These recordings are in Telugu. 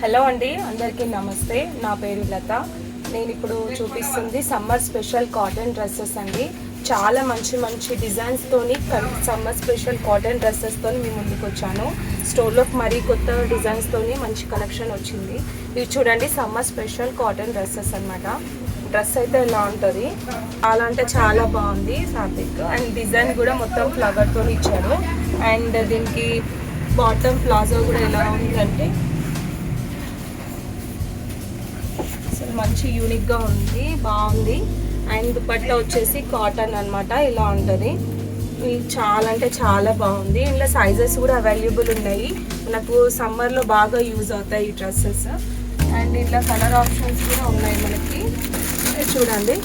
హలో అండి, అందరికీ నమస్తే. నా పేరు లత. నేను ఇప్పుడు చూపిస్తుంది సమ్మర్ స్పెషల్ కాటన్ డ్రెస్సెస్ అండి. చాలా మంచి మంచి డిజైన్స్తోని సమ్మర్ స్పెషల్ కాటన్ డ్రెస్సెస్తో మీ ముందుకు వచ్చాను. స్టోర్లోకి మరీ కొత్త డిజైన్స్తోని మంచి కలెక్షన్ వచ్చింది. ఇవి చూడండి, సమ్మర్ స్పెషల్ కాటన్ డ్రెస్సెస్ అనమాట. డ్రెస్ అయితే ఇలా ఉంటుంది, చాలా అంటే చాలా బాగుంది ఫ్యాబ్రిక్. అండ్ డిజైన్ కూడా మొత్తం ఫ్లవర్తో ఇచ్చారు. అండ్ దీనికి బాటమ్ ప్లాజో కూడా ఎలా ఉందంటే అసలు మంచి యూనిక్గా ఉంది, బాగుంది. అండ్ దుపట్టా వచ్చేసి కాటన్ అనమాట, ఇలా ఉంటుంది. చాలా అంటే చాలా బాగుంది. ఇందులో సైజెస్ కూడా అవైలబుల్ ఉన్నాయి. మనకు సమ్మర్లో బాగా యూజ్ అవుతాయి ఈ డ్రెస్సెస్. అండ్ ఇట్లా కలర్ ఆప్షన్స్ కూడా ఉన్నాయి మనకి. చూడండి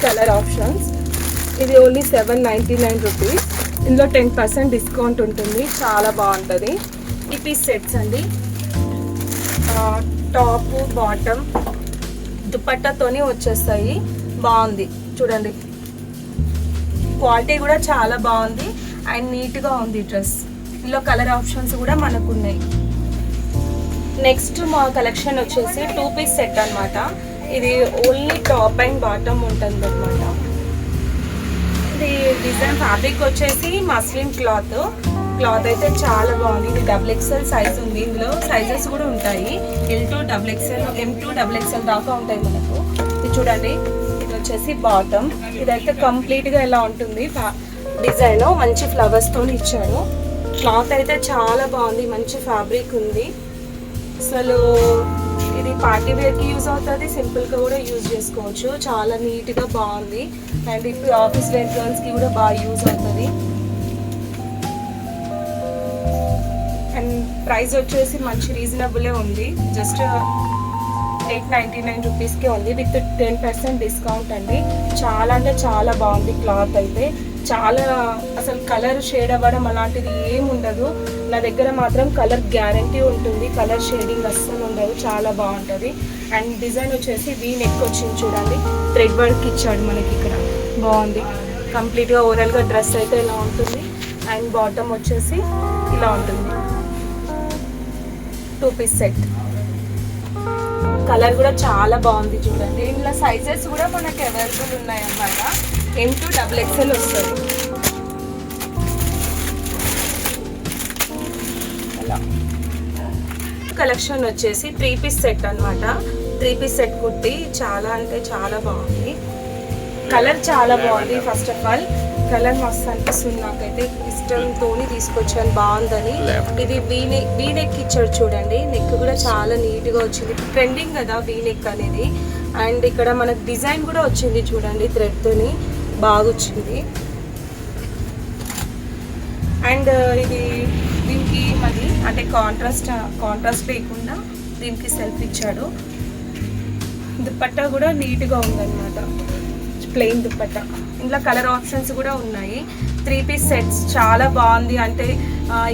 కలర్ ఆప్షన్స్. ఇది ఓన్లీ 799 రూపీస్. ఇందులో 10% డిస్కౌంట్ ఉంటుంది. చాలా బాగుంటుంది. ఈ పీస్ సెట్స్ అండి, టాప్ బాటమ్ దుపట్టాతోని వచ్చేస్తాయి. బాగుంది చూడండి, క్వాలిటీ కూడా చాలా బాగుంది అండ్ నీట్గా ఉంది డ్రెస్. ఇందులో కలర్ ఆప్షన్స్ కూడా మనకు ఉన్నాయి. నెక్స్ట్ మా కలెక్షన్ వచ్చేసి 2 పీస్ సెట్ అనమాట. ఇది ఓన్లీ టాప్ అండ్ బాటమ్ ఉంటుంది అనమాట. ఇది డిజైన్ ఫ్యాబ్రిక్ వచ్చేసి మస్లిన్ క్లాత్ అయితే చాలా బాగుంది. ఇది XXL సైజ్ ఉంది. ఇందులో సైజెస్ కూడా ఉంటాయి. L2 XXL, M2 XXL దాకా ఉంటాయి మనకు. ఇది చూడండి, ఇది వచ్చేసి బాటమ్. ఇదైతే కంప్లీట్గా ఎలా ఉంటుంది డిజైన్, మంచి ఫ్లవర్స్తో ఇచ్చారు. క్లాత్ అయితే చాలా బాగుంది, మంచి ఫ్యాబ్రిక్ ఉంది. అసలు ఇది పార్టీ వేర్కి యూజ్ అవుతుంది, సింపుల్గా కూడా యూజ్ చేసుకోవచ్చు. చాలా నీట్గా బాగుంది. అండ్ ఇప్పుడు ఆఫీస్ వేర్ గర్ల్స్కి కూడా బాగా యూజ్ అవుతుంది. అండ్ ప్రైస్ వచ్చేసి మంచి రీజనబులే ఉంది. జస్ట్ 899 రూపీస్కే ఉంది విత్ 10% డిస్కౌంట్ అండి. చాలా అంటే చాలా బాగుంది. క్లాత్ అయితే చాలా, అసలు కలర్ షేడ్ అవ్వడం అలాంటిది ఏమి ఉండదు. నా దగ్గర మాత్రం కలర్ గ్యారంటీ ఉంటుంది. కలర్ షేడింగ్ అస్సలు ఉండదు. చాలా బాగుంటుంది. అండ్ డిజైన్ వచ్చేసి వీ నెక్ వచ్చింది చూడండి, థ్రెడ్ వర్క్ ఇచ్చాడు మనకి ఇక్కడ. బాగుంది. కంప్లీట్గా ఓవరాల్గా డ్రెస్ అయితే ఇలా ఉంటుంది. అండ్ బాటమ్ వచ్చేసి ఇలా ఉంటుంది. 2 పీస్ సెట్. కలర్ కూడా చాలా బాగుంది చూడండి. ఇందులో సైజెస్ కూడా మనకి అవైలబుల్ ఉన్నాయి అన్నమాట. M2 XXL వస్తుంది. అలా కలెక్షన్ వచ్చేసి 3 పీస్ సెట్ అనమాట. 3 పీస్ సెట్ కుర్తి చాలా అంటే చాలా బాగుంది. కలర్ చాలా బాగుంది. ఫస్ట్ ఆఫ్ ఆల్ కలర్ మస్తు అనిపిస్తుంది నాకైతే. ఇష్టంతో తీసుకొచ్చాను, బాగుందని. ఇది వీ నెక్ ఇచ్చాడు చూడండి. నెక్ కూడా చాలా నీట్గా వచ్చింది. ట్రెండింగ్ కదా వీ నెక్ అనేది. అండ్ ఇక్కడ మనకు డిజైన్ కూడా వచ్చింది చూడండి, థ్రెడ్తోని బాగా వచ్చింది. అండ్ ఇది దీనికి మళ్ళీ అంటే కాంట్రాస్ట్ లేకుండా దీనికి సెల్ఫ్ ఇచ్చాడు. దుపట్టా కూడా నీట్గా ఉందన్నమాట, ప్లెయిన్ దుపట్టా. ఇందులో కలర్ ఆప్షన్స్ కూడా ఉన్నాయి. 3 పీస్ సెట్స్ చాలా బాగుంది. అంటే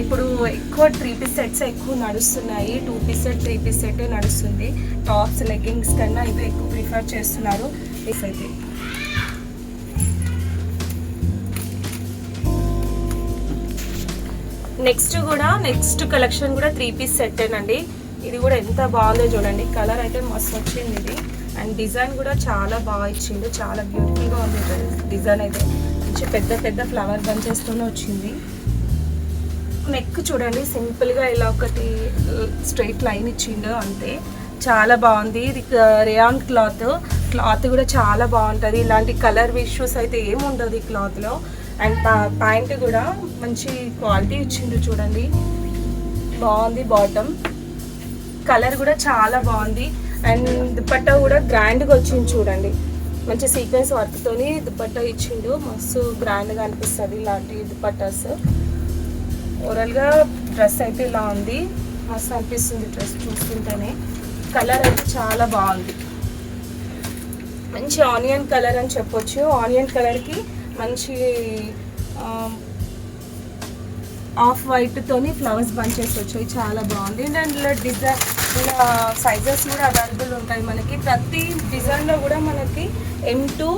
ఇప్పుడు ఎక్కువ 3 పీస్ సెట్స్ ఎక్కువ నడుస్తున్నాయి. 2 పీస్ సెట్ 3 పీస్ సెట్ నడుస్తుంది. టాప్స్ లెగ్గింగ్స్ కన్నా ఇవి ఎక్కువ ప్రిఫర్ చేస్తున్నారు. అయితే నెక్స్ట్ కలెక్షన్ కూడా 3 పీస్ సెట్టేనండి. ఇది కూడా ఎంత బాగుందో చూడండి. కలర్ అయితే మస్తు వచ్చింది ఇది. అండ్ డిజైన్ కూడా చాలా బాగా ఇచ్చిండు. చాలా బ్యూటిఫుల్గా ఉంది డిజైన్ అయితే. మంచి పెద్ద ఫ్లవర్ బంచెస్తోనే వచ్చింది. నెక్ చూడండి, సింపుల్గా ఇలా ఒకటి స్ట్రైట్ లైన్ ఇచ్చిండు అంతే. చాలా బాగుంది. ఇది రేయాన్ క్లాత్ కూడా చాలా బాగుంటుంది. ఇలాంటి కలర్ ఇష్యూస్ అయితే ఏమి ఉండదు ఈ క్లాత్లో. అండ్ ప్యాంట్ కూడా మంచి క్వాలిటీ ఇచ్చిండు చూడండి, బాగుంది. బాటమ్ కలర్ కూడా చాలా బాగుంది. అండ్ దుపట్టా కూడా గ్రాండ్గా వచ్చింది చూడండి. మంచి సీక్వెన్స్ వర్క్తోని దుపట్టా ఇచ్చిండు. మస్తు గ్రాండ్గా అనిపిస్తుంది ఇలాంటి దుపట్టాస్. ఓవరాల్గా డ్రెస్ అయితే ఇలా ఉంది, మస్తు అనిపిస్తుంది డ్రెస్ చూస్తుంటేనే. కలర్ అయితే చాలా బాగుంది. మంచి ఆనియన్ కలర్ అని చెప్పొచ్చు. ఆనియన్ కలర్కి మంచి ఆఫ్ వైట్తోని ఫ్లవర్స్ బంచెస్ వచ్చాయి. చాలా బాగుంది. దాంట్లో డిజైన్ ఇలా సైజెస్ కూడా అవైలబుల్ ఉంటాయి మనకి. ప్రతి డిజైన్లో కూడా మనకి M2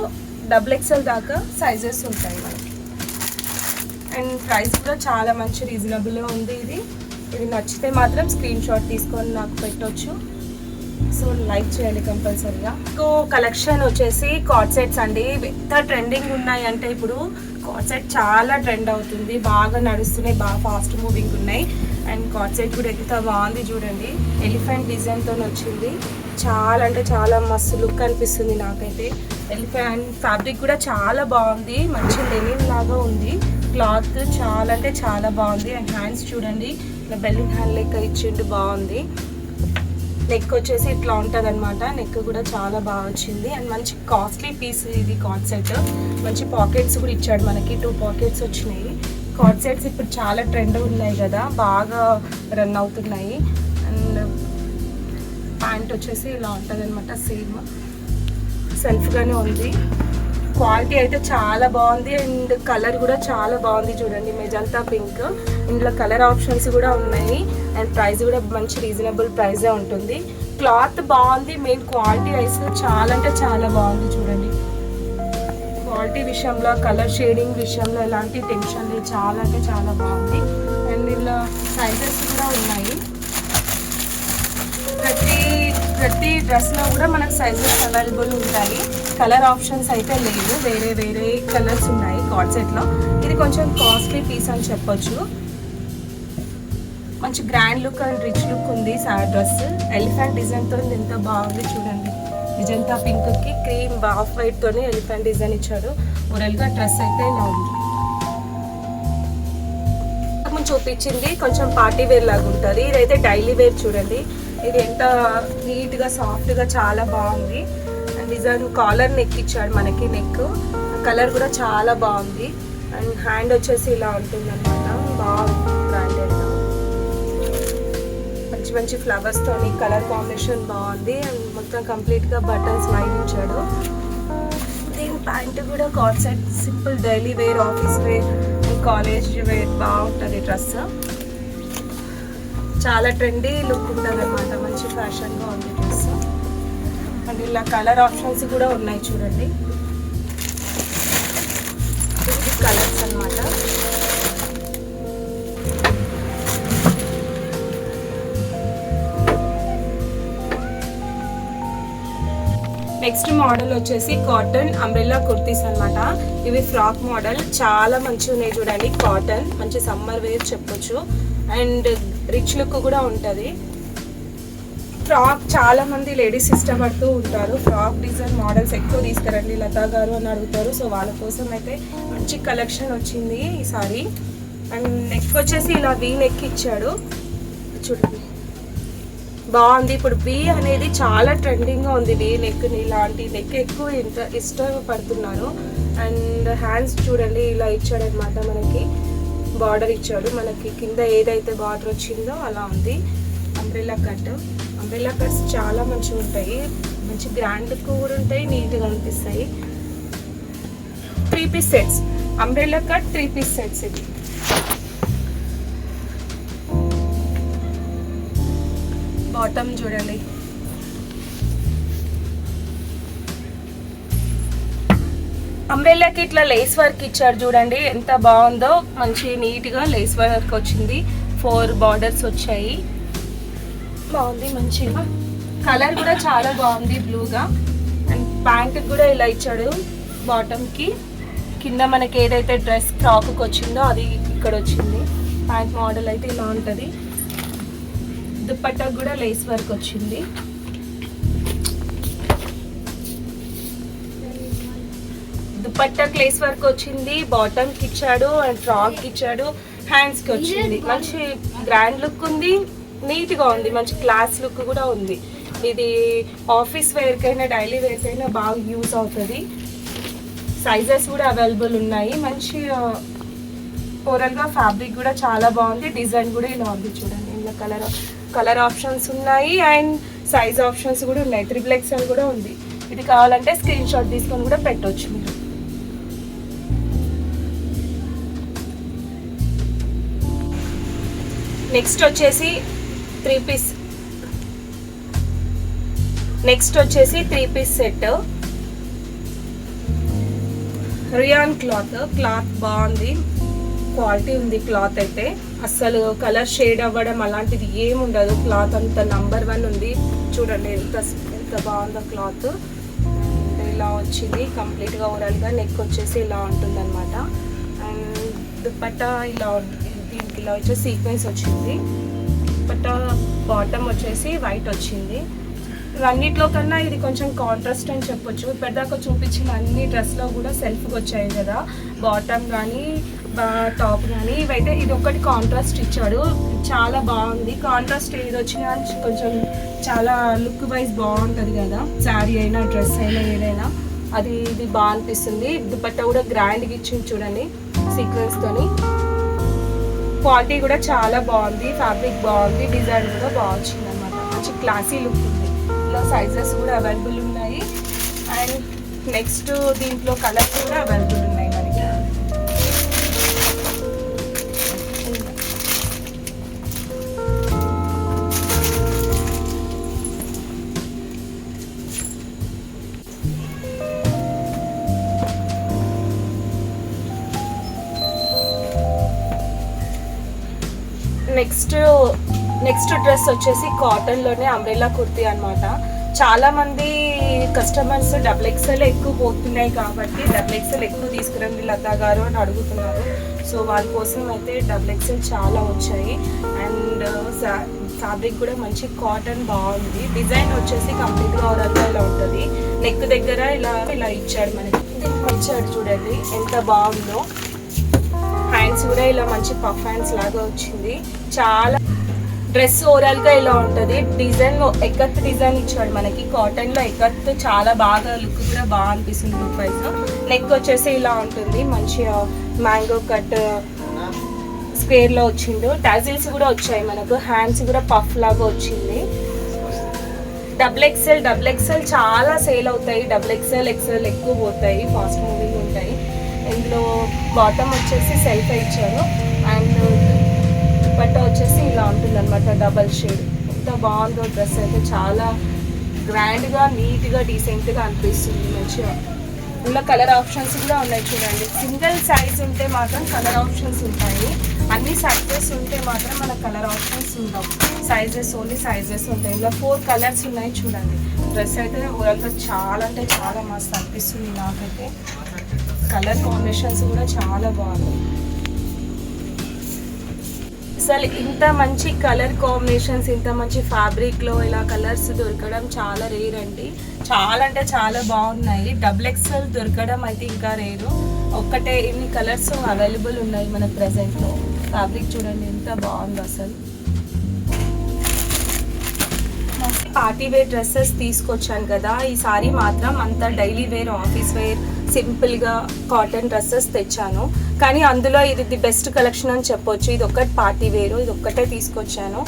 XXL దాకా సైజెస్ ఉంటాయి మనకి. అండ్ ప్రైస్ కూడా చాలా మంచి రీజనబుల్గా ఉంది. ఇది ఇది నచ్చితే మాత్రం స్క్రీన్ షాట్ తీసుకొని నాకు పెట్టొచ్చు. సో లైక్ చేయాలి కంపల్సరీగా. ఇంకో కలెక్షన్ వచ్చేసి కార్డ్ సెట్స్ అండి. ఎంత ట్రెండింగ్ ఉన్నాయి అంటే ఇప్పుడు కార్డ్ సెట్ చాలా ట్రెండ్ అవుతుంది, బాగా నడుస్తున్నాయి, బాగా ఫాస్ట్ మూవింగ్ ఉన్నాయి. అండ్ కార్డ్ సెట్ కూడా ఎంత బాగుంది చూడండి, ఎలిఫెంట్ డిజైన్తో వచ్చింది. చాలా అంటే చాలా మస్తు లుక్ అనిపిస్తుంది నాకైతే. ఎలిఫెంట్ ఫ్యాబ్రిక్ కూడా చాలా బాగుంది, మంచి లెనిన్ లాగా ఉంది. క్లాత్ చాలా అంటే చాలా బాగుంది. అండ్ హ్యాండ్స్ చూడండి, ఇలా బెల్లింగ్ హ్యాండ్ లెక్క ఇచ్చిండు, బాగుంది. నెక్ వచ్చేసి ఇట్లా ఉంటుంది అనమాట, నెక్ కూడా చాలా బాగా వచ్చింది. అండ్ మంచి కాస్ట్లీ పీస్ ఇది కార్డ్ సెట్. మంచి పాకెట్స్ కూడా ఇచ్చాడు మనకి, 2 పాకెట్స్ వచ్చినాయి. కార్డ్ సెట్స్ ఇప్పుడు చాలా ట్రెండ్ ఉన్నాయి కదా, బాగా రన్ అవుతున్నాయి. అండ్ ప్యాంట్ వచ్చేసి ఇలా ఉంటుంది అనమాట, సేమ్ సెల్ఫ్గానే ఉంది. క్వాలిటీ అయితే చాలా బాగుంది. అండ్ కలర్ కూడా చాలా బాగుంది చూడండి, మెజంతా పింక్. ఇందులో కలర్ ఆప్షన్స్ కూడా ఉన్నాయి. అండ్ ప్రైస్ కూడా మంచి రీజనబుల్ ప్రైజే ఉంటుంది. క్లాత్ బాగుంది, మెయిన్ క్వాలిటీ అయితే చాలా అంటే చాలా బాగుంది చూడండి. క్వాలిటీ విషయంలో, కలర్ షేడింగ్ విషయంలో ఎలాంటి టెన్షన్ లేదు, చాలా అంటే చాలా బాగుంది. అండ్ ఇందులో సైజెస్ కూడా ఉన్నాయి. ప్రతి డ్రెస్లో కూడా మనకు సైజెస్ అవైలబుల్ ఉంటాయి. కలర్ ఆప్షన్స్ అయితే లేదు, వేరే వేరే కలర్స్ ఉన్నాయి కార్డ్ సెట్లో. ఇది కొంచెం కాస్ట్లీ పీస్ అని చెప్పొచ్చు. మంచి grand look and rich look ఉంది డ్రెస్. ఎలిఫెంట్ డిజైన్తో ఎంత బాగుంది చూడండి. మెజంతా పింక్కి క్రీమ్ ఆఫ్ వైట్తోనే ఎలిఫెంట్ డిజైన్ ఇచ్చాడు. ఓవరాల్గా డ్రెస్ అయితే ఇలా ఉంది. చూపించింది కొంచెం పార్టీ వేర్ లాగా ఉంటుంది, ఇదైతే డైలీ వేర్ చూడండి. ఇది ఎంత నీట్గా సాఫ్ట్గా చాలా బాగుంది. అండ్ డిజైన్ కాలర్ నెక్ ఇచ్చాడు మనకి, నెక్ కలర్ కూడా చాలా బాగుంది. అండ్ హ్యాండ్ వచ్చేసి ఇలా ఉంటుంది అనమాట, బాగుంది బ్రాండెడ్గా. మంచి మంచి ఫ్లవర్స్తోని కలర్ కాంబినేషన్ బాగుంది. అండ్ మొత్తం కంప్లీట్గా బటన్స్ లైన్ ఇచ్చాడు. దీని ప్యాంట్ కూడా cord set, simple daily wear, office wear, college wear బాగుంటుంది డ్రెస్. చాలా ట్రెండీ లుక్ ఉంటుంది అనమాట, మంచి ఫ్యాషన్గా ఉంది డ్రెస్. అండ్ ఇలా కలర్ ఆప్షన్స్ కూడా ఉన్నాయి చూడండి. ఇది కలర్స్ అనమాట. నెక్స్ట్ మోడల్ వచ్చేసి కాటన్ అంబ్రెల్లా కుర్తీస్ అనమాట. ఇవి ఫ్రాక్ మోడల్, చాలా మంచిగా ఉన్నాయి చూడండి. కాటన్ మంచి సమ్మర్ వేర్ చెప్పొచ్చు. అండ్ రిచ్ లుక్ కూడా ఉంటుంది. ఫ్రాక్ చాలా మంది లేడీస్ ఇష్టపడుతూ ఉంటారు, ఫ్రాక్ డిజైన్ మోడల్స్ ఎక్కువ తీసుకురండి లతా గారు అని అడుగుతారు. సో వాళ్ళ కోసం అయితే మంచి కలెక్షన్ వచ్చింది ఈసారి. అండ్ నెక్ వచ్చేసి ఇలా వీ నెక్ ఇచ్చాడు చూడండి, బాగుంది. ఇప్పుడు వీ అనేది చాలా ట్రెండింగ్గా ఉంది, వీ నెక్. ఇలాంటి నెక్ ఎక్కువ ఇష్టపడుతున్నారు. అండ్ హ్యాండ్స్ చూడండి ఇలా ఇచ్చాడు అనమాట, మనకి బార్డర్ ఇచ్చాడు. మనకి కింద ఏదైతే బార్డర్ వచ్చిందో అలా ఉంది. అంబ్రెల్లా కట్, అంబ్రెల్లా కట్స్ చాలా మంచిగా ఉంటాయి, మంచి గ్రాండ్ కూడా ఉంటాయి, నీట్గా అనిపిస్తాయి. 3 piece sets, umbrella cut 3 piece sets. ఇది బాటమ్ చూడండి, అంబ్రెల్లాకి ఇట్లా లేస్ వర్క్ ఇచ్చారు చూడండి, ఎంత బాగుందో. మంచి నీట్గా లేస్ వర్క్ వచ్చింది, 4 బార్డర్స్ వచ్చాయి, బాగుంది మంచిగా. కలర్ కూడా చాలా బాగుంది బ్లూగా. అండ్ ప్యాంట్ కూడా ఇలా ఇచ్చాడు బాటమ్కి. కింద మనకి ఏదైతే డ్రెస్ ఫ్రాక్కి వచ్చిందో అది ఇక్కడ వచ్చింది. ప్యాంట్ మోడల్ అయితే ఇలా ఉంటుంది. దుపట్టాకు కూడా లేస్ వర్క్ వచ్చింది. దుపట్టాకి లేస్ వర్క్ వచ్చింది, బాటమ్కి ఇచ్చాడు, అండ్ ఫ్రాక్కి ఇచ్చాడు, హ్యాండ్స్కి వచ్చింది. మంచి గ్రాండ్ లుక్ ఉంది, నీట్గా ఉంది, మంచి క్లాస్ లుక్ కూడా ఉంది. ఇది ఆఫీస్ వేర్కైనా డైలీ వేర్కైనా బాగా యూజ్ అవుతుంది. సైజెస్ కూడా అవైలబుల్ ఉన్నాయి. మంచి ఓవరాల్గా ఫ్యాబ్రిక్ కూడా చాలా బాగుంది. డిజైన్ కూడా ఇలా ఉంది చూడండి. ఇందులో కలర్ ఆప్షన్స్ ఉన్నాయి అండ్ సైజ్ ఆప్షన్స్ కూడా ఉన్నాయి. 3XL కూడా ఉంది. ఇది కావాలంటే స్క్రీన్ షాట్ తీసుకొని కూడా పెట్టవచ్చు మీరు. నెక్స్ట్ వచ్చేసి 3 పీస్ సెట్. రియాన్ క్లాత్ బాగుంది, క్వాలిటీ ఉంది క్లాత్ అయితే. అస్సలు కలర్ షేడ్ అవ్వడం అలాంటిది ఏమి ఉండదు. క్లాత్ అంత నంబర్ 1 ఉంది. చూడండి ఎంత బాగుందో క్లాత్. ఇలా వచ్చింది కంప్లీట్గా ఓవరాల్గా. నెక్ వచ్చేసి ఇలా ఉంటుంది అనమాట. అండ్ దుపట్టా ఇలా ఉంటుంది. దీనికి ఇలా వచ్చేసి సీక్వెన్స్ వచ్చింది. దుపట్టా బాటమ్ వచ్చేసి వైట్ వచ్చింది. ఇవన్నిట్లో కన్నా ఇది కొంచెం కాంట్రాస్ట్ అని చెప్పొచ్చు. ఇప్పటిదాకా చూపించిన అన్ని డ్రెస్లో కూడా సెల్ఫ్గా వచ్చాయి కదా, బాటమ్ కానీ టాప్ కానీ. ఇవైతే ఇది ఒకటి కాంట్రాస్ట్ ఇచ్చాడు, చాలా బాగుంది. కాంట్రాస్ట్ ఏది వచ్చినా కొంచెం చాలా లుక్ వైజ్ బాగుంటుంది కదా, శారీ అయినా డ్రెస్ అయినా ఏదైనా. ఇది బాగా అనిపిస్తుంది. దుపట్టా కూడా గ్రాండ్గా ఇచ్చింది చూడండి సీక్వెన్స్తోని. క్వాలిటీ కూడా చాలా బాగుంది, ఫ్యాబ్రిక్ బాగుంది, డిజైన్ కూడా బాగా వచ్చింది అనమాట. మంచి క్లాసీ లుక్ ఉంది. ఇలా సైజెస్ కూడా అవైలబుల్ ఉన్నాయి. అండ్ నెక్స్ట్ దీంట్లో కలర్స్ కూడా అవైలబుల్ ఉన్నాయి మనకి. నెక్స్ట్ డ్రెస్ వచ్చేసి కాటన్లోనే అంబ్రెల్లా కుర్తీ అనమాట. చాలామంది కస్టమర్స్ XXL ఎక్కువ పోతున్నాయి కాబట్టి XXL ఎక్కువ తీసుకురండి లతా గారు అని అడుగుతున్నారు. సో వాళ్ళ కోసం అయితే XXL చాలా వచ్చాయి. అండ్ ఫ్యాబ్రిక్ కూడా మంచి కాటన్ బాగుంది. డిజైన్ వచ్చేసి కంప్లీట్గా ఓవరాల్గా ఇలా ఉంటుంది. నెక్ దగ్గర ఇలా ఇచ్చాడు మనకి. ఇచ్చాడు చూడండి ఎంత బాగుందో. హ్యాండ్స్ కూడా ఇలా మంచి పఫ్ హ్యాండ్స్ లాగా వచ్చింది. చాలా డ్రెస్ ఓవరాల్గా ఇలా ఉంటుంది. డిజైన్ ఎక్కత్ డిజైన్ ఇచ్చాడు మనకి. కాటన్లో ఎక్కత్ చాలా బాగా లుక్ కూడా బాగా అనిపిస్తుంది లుక్ వైజ్. నెక్ వచ్చేసి ఇలా ఉంటుంది, మంచిగా మ్యాంగో కట్ స్క్వేర్లో వచ్చింది. టాజిల్స్ కూడా వచ్చాయి మనకు. హ్యాండ్స్ కూడా పఫ్ లాగా వచ్చింది. XXL చాలా సేల్ అవుతాయి. XXL ఎక్కువ పోతాయి, ఫాస్ట్ మూవింగ్ ఉంటాయి. ఇందులో బాటమ్ వచ్చేసి సెల్ఫ్ ఇచ్చారు. అండ్ దుపట్టా వచ్చేసి ఇలా ఉంటుంది అనమాట, డబల్ షేడ్. ఎంత బాగుందో డ్రెస్ అయితే. చాలా గ్రాండ్గా, నీట్గా, డీసెంట్గా అనిపిస్తుంది మంచిగా. ఇందులో కలర్ ఆప్షన్స్ కూడా ఉన్నాయి చూడండి. సింగిల్ సైజ్ ఉంటే మాత్రం కలర్ ఆప్షన్స్ ఉంటాయి. అన్ని సైజెస్ ఉంటే మాత్రం మన కలర్ ఆప్షన్స్ ఉండవు. ఓన్లీ సైజెస్ ఉంటాయి. ఇందులో 4 కలర్స్ ఉన్నాయి చూడండి. డ్రెస్ అయితే ఓవరాల్గా చాలా అంటే చాలా మస్తు అనిపిస్తుంది నాకైతే. కలర్ కాంబినేషన్స్ కూడా చాలా బాగున్నాయి. అసలు ఇంత మంచి కలర్ కాంబినేషన్స్, ఇంత మంచి ఫ్యాబ్రిక్లో ఇలా కలర్స్ దొరకడం చాలా రేర్ అండి. చాలా అంటే చాలా బాగున్నాయి. XXL దొరకడం అయితే ఇంకా రేరు. ఒక్కటే ఇన్ని కలర్స్ అవైలబుల్ ఉన్నాయి మన ప్రెజెంట్లో. ఫ్యాబ్రిక్ చూడండి ఎంత బాగుందో అసలు. పార్టీ వేర్ డ్రెస్సెస్ తీసుకొచ్చాను కదా, ఈసారి మాత్రం అంతా డైలీ వేర్, ఆఫీస్ వేర్, సింపుల్గా కాటన్ డ్రెస్సెస్ తెచ్చాను. కానీ అందులో ఇది ది బెస్ట్ కలెక్షన్ అని చెప్పొచ్చు. ఇది ఒక్కటి పార్టీ వేరు, ఇది ఒక్కటే తీసుకొచ్చాను.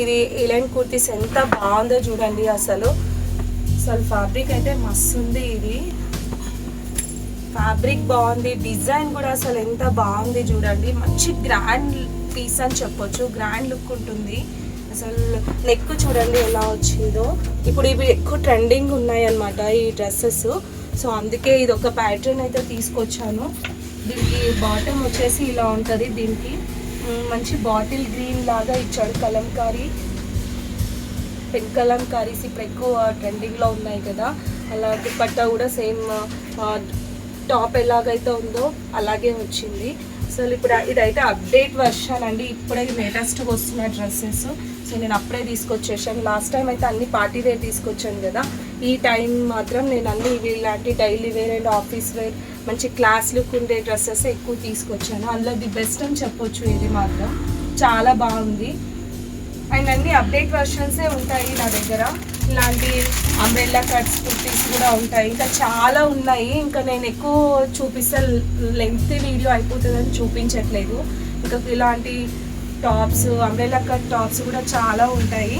ఇది ఇలైన్ కుర్తీస్ ఎంత బాగుందో చూడండి అసలు. ఫ్యాబ్రిక్ అయితే మస్తు ఉంది. ఇది ఫ్యాబ్రిక్ బాగుంది, డిజైన్ కూడా అసలు ఎంత బాగుంది చూడండి. మంచి గ్రాండ్ పీస్ అని చెప్పొచ్చు, గ్రాండ్ లుక్ ఉంటుంది అసలు. నెక్ చూడండి ఎలా వచ్చిందో. ఇప్పుడు ఇవి ఎక్కువ ట్రెండింగ్ ఉన్నాయి అన్నమాట ఈ డ్రెస్సెస్. సో అందుకే ఇది ఒక ప్యాటర్న్ అయితే తీసుకొచ్చాను. దీనికి బాటమ్ వచ్చేసి ఇలా ఉంటుంది. దీనికి మంచి బాటిల్ గ్రీన్ లాగా ఇచ్చాడు. కలంకారీ, పెన్ కలంకారీస్ ఇప్పుడు ఎక్కువ ట్రెండింగ్లో ఉన్నాయి కదా. అలా దుపట్టా కూడా సేమ్ టాప్ ఎలాగైతే ఉందో అలాగే వచ్చింది. అసలు ఇప్పుడు ఇదైతే అప్డేట్ వర్షన్ అండి. ఇప్పుడే లేటెస్ట్గా వస్తున్నాయి డ్రెస్సెస్. సో నేను అప్పుడే తీసుకొచ్చేసాను. లాస్ట్ టైం అయితే అన్ని పార్టీ వేర్ తీసుకొచ్చాను కదా. ఈ టైం మాత్రం నేను అన్ని ఇలాంటి daily wear and office wear మంచి క్లాస్ లుక్ ఉండే డ్రెస్సెస్ ఎక్కువ తీసుకొచ్చాను. అందులో ది బెస్ట్ అని చెప్పొచ్చు. ఇది మాత్రం చాలా బాగుంది. అండ్ అన్ని అప్డేట్ వర్షన్సే ఉంటాయి నా దగ్గర. ఇలాంటి అంబ్రెల్లా కట్స్ కుర్తీస్ కూడా ఉంటాయి. ఇంకా చాలా ఉన్నాయి. ఇంకా నేను ఎక్కువ చూపిస్తే లెంగ్త్ వీడియో అయిపోతుందని చూపించట్లేదు. ఇంకా ఇలాంటి టాప్స్, అంబ్రెల్లా కట్ టాప్స్ కూడా చాలా ఉంటాయి.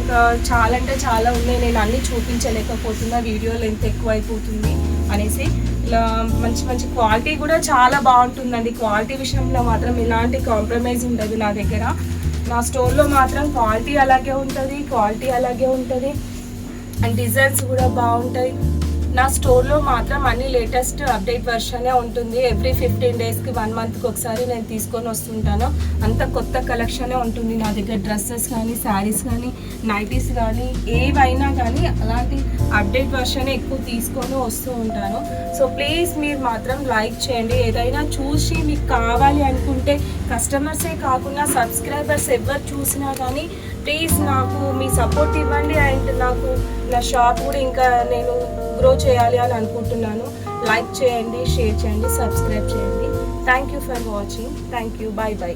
ఇంకా చాలా అంటే చాలా ఉన్నాయి. నేను అన్నీ చూపించలేకపోతున్నా, వీడియో లెంత్ ఎక్కువ అయిపోతుంది అనేసి. ఇలా మంచి మంచి క్వాలిటీ కూడా చాలా బాగుంటుందండి. క్వాలిటీ విషయంలో మాత్రం ఎలాంటి కాంప్రమైజ్ ఉండదు నా దగ్గర. నా స్టోర్లో మాత్రం క్వాలిటీ అలాగే ఉంటుంది అండ్ డిజైన్స్ కూడా బాగుంటాయి. నా స్టోర్లో మాత్రం అన్ని లేటెస్ట్ అప్డేట్ వర్షనే ఉంటుంది. ఎవ్రీ 15 డేస్కి 1 మంత్కి ఒకసారి నేను తీసుకొని వస్తుంటాను. అంత కొత్త కలెక్షనే ఉంటుంది నా దగ్గర. డ్రెస్సెస్ కానీ, శారీస్ కానీ, నైటీస్ కానీ, ఏవైనా కానీ అలాంటి అప్డేట్ వర్షనే ఎక్కువ తీసుకొని వస్తూ ఉంటాను. సో ప్లీజ్ మీరు మాత్రం లైక్ చేయండి. ఏదైనా చూసి మీకు కావాలి అనుకుంటే కస్టమర్సే కాకుండా సబ్స్క్రైబర్స్ ఎవరు చూసినా కానీ ప్లీజ్ నాకు మీ సపోర్ట్ ఇవ్వండి. అండ్ నాకు నా షాప్ కూడా ఇంకా నేను గ్రో చేయాలి అని అనుకుంటున్నాను. లైక్ చేయండి, షేర్ చేయండి, సబ్స్క్రైబ్ చేయండి. Thank you for watching. Thank you. By by.